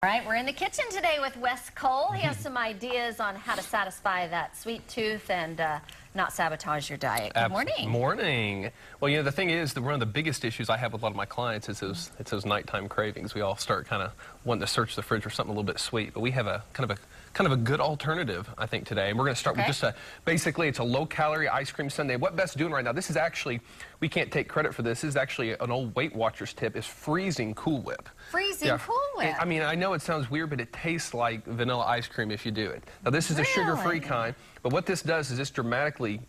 All right, we're in the kitchen today with Wes Cole. He has some ideas on how to satisfy that sweet tooth and not sabotage your diet. Good morning. Morning. Well, you know, the thing is that one of the biggest issues I have with a lot of my clients is those nighttime cravings. We all start kind of wanting to search the fridge for something a little bit sweet, but we have a kind of a good alternative, I think, today. And we're going to start with just basically it's a low-calorie ice cream sundae. What Beth's doing right now, this is actually, we can't take credit for this. This is actually an old Weight Watchers tip, is freezing Cool Whip. Freezing Cool Whip? I mean, I know it sounds weird, but it tastes like vanilla ice cream if you do it. Now, this is a sugar-free kind, but what this does is this dramatically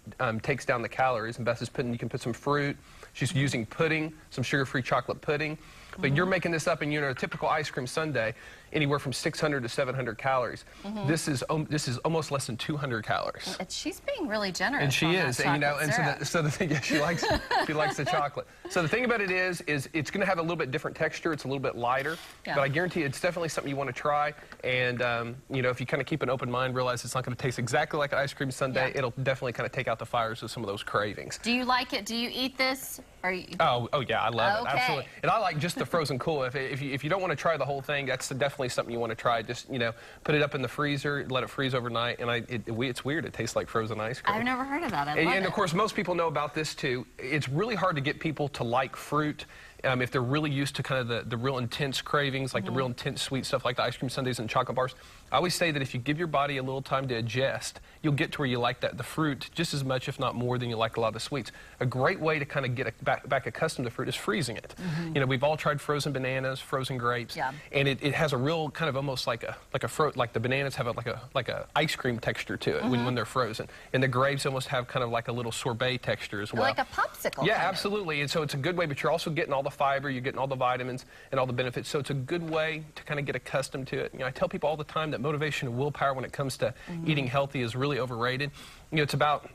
takes down the calories. And Beth is putting, you can put some fruit. She's using pudding, some sugar-free chocolate pudding. But you're making this up, and you know, a typical ice cream sundae, anywhere from 600 to 700 calories. This is almost less than 200 calories. She's being really generous. And she is, and you know, and so the thing, yeah, she likes the chocolate. So the thing about it is it's going to have a little bit different texture. It's a little bit lighter, but I guarantee you, it's definitely something you want to try. And you know, if you kind of keep an open mind, realize it's not going to taste exactly like an ice cream sundae. It'll definitely kind of take out the fires of some of those cravings. Do you like it? Do you eat this? Or you... Oh yeah, I love it, absolutely. And I like just the frozen Cool. If you don't want to try the whole thing, that's definitely something you want to try. Just, you know, put it up in the freezer, let it freeze overnight, and it's weird. It tastes like frozen ice cream. I've never heard of that. And of course, most people know about this too. It's really hard to get people to like fruit. If they're really used to kind of the real intense cravings, like the real intense sweet stuff like the ice cream sundaes and chocolate bars, I always say that if you give your body a little time to adjust, you'll get to where you like the fruit just as much, if not more, than you like a lot of the sweets. A great way to kind of get back accustomed to fruit is freezing it. You know, we've all tried frozen bananas, frozen grapes, and it has a real kind of almost like the bananas have like a ice cream texture to it when they're frozen, and the grapes almost have kind of like a little sorbet texture as well. Like a popsicle. Yeah, absolutely. And so it's a good way, but you're also getting all the fiber, you're getting all the vitamins and all the benefits. So it's a good way to kind of get accustomed to it. You know, I tell people all the time that motivation and willpower when it comes to eating healthy is really overrated. You know, it's about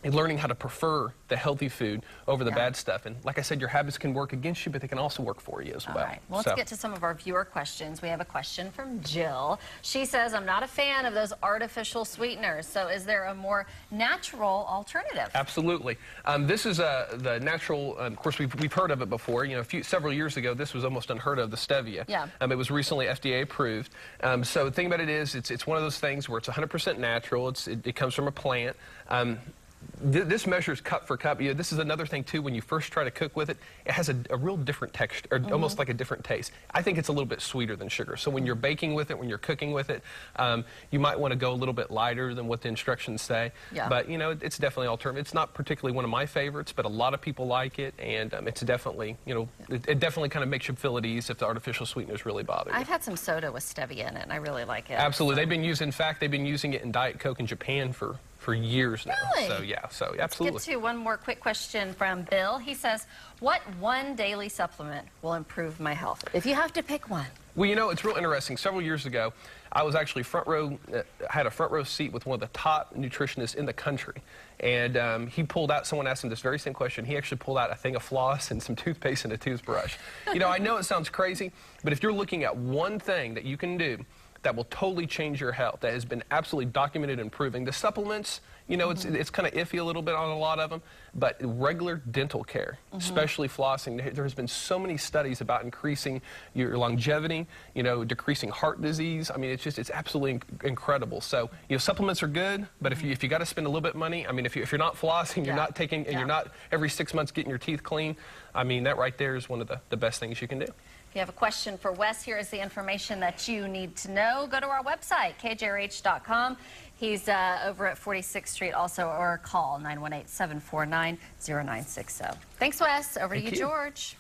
learning how to prefer the healthy food over the bad stuff. And like I said, your habits can work against you, but they can also work for you as well. All right. Well, let's get to some of our viewer questions. We have a question from Jill. She says, I'm not a fan of those artificial sweeteners. So is there a more natural alternative? Absolutely. This is the natural, of course, we've heard of it before. You know, several years ago, this was almost unheard of, the stevia. Yeah. It was recently FDA approved. So the thing about it is, it's one of those things where it's 100% natural. It comes from a plant. This measures cup for cup. You know, this is another thing too. When you first try to cook with it, it has a real different texture, or almost like a different taste. I think it's a little bit sweeter than sugar. So when you're baking with it, when you're cooking with it, you might want to go a little bit lighter than what the instructions say. But you know, it's definitely alternative. It's not particularly one of my favorites, but a lot of people like it, and it's definitely, you know, it definitely kind of makes you feel at ease if the artificial sweeteners really bother you. I've had some soda with stevia in it, and I really like it. Absolutely, in fact, they've been using it in Diet Coke in Japan for years now. Really? So yeah, absolutely. Let's get to one more quick question from Bill. He says, what one daily supplement will improve my health? If you have to pick one. Well, you know, it's real interesting. Several years ago, I was actually had a front row seat with one of the top nutritionists in the country. And he pulled out, someone asked him this very same question. He actually pulled out a thing of floss and some toothpaste and a toothbrush. You know, I know it sounds crazy, but if you're looking at one thing that you can do that will totally change your health, that has been absolutely documented and proven. The supplements, you know, it's kind of iffy a little bit on a lot of them, but regular dental care, especially flossing, there's been so many studies about increasing your longevity, you know, decreasing heart disease. I mean, it's absolutely incredible. So, you know, supplements are good, but if you got to spend a little bit of money, I mean, if you're not flossing, you're not taking, and you're not every 6 months getting your teeth clean, I mean, that right there is one of the best things you can do. If you have a question for Wes, here is the information that you need to know. Go to our website, kjrh.com. He's over at 46th Street also, or call 918-749-0960. Thanks, Wes. Over to you, George.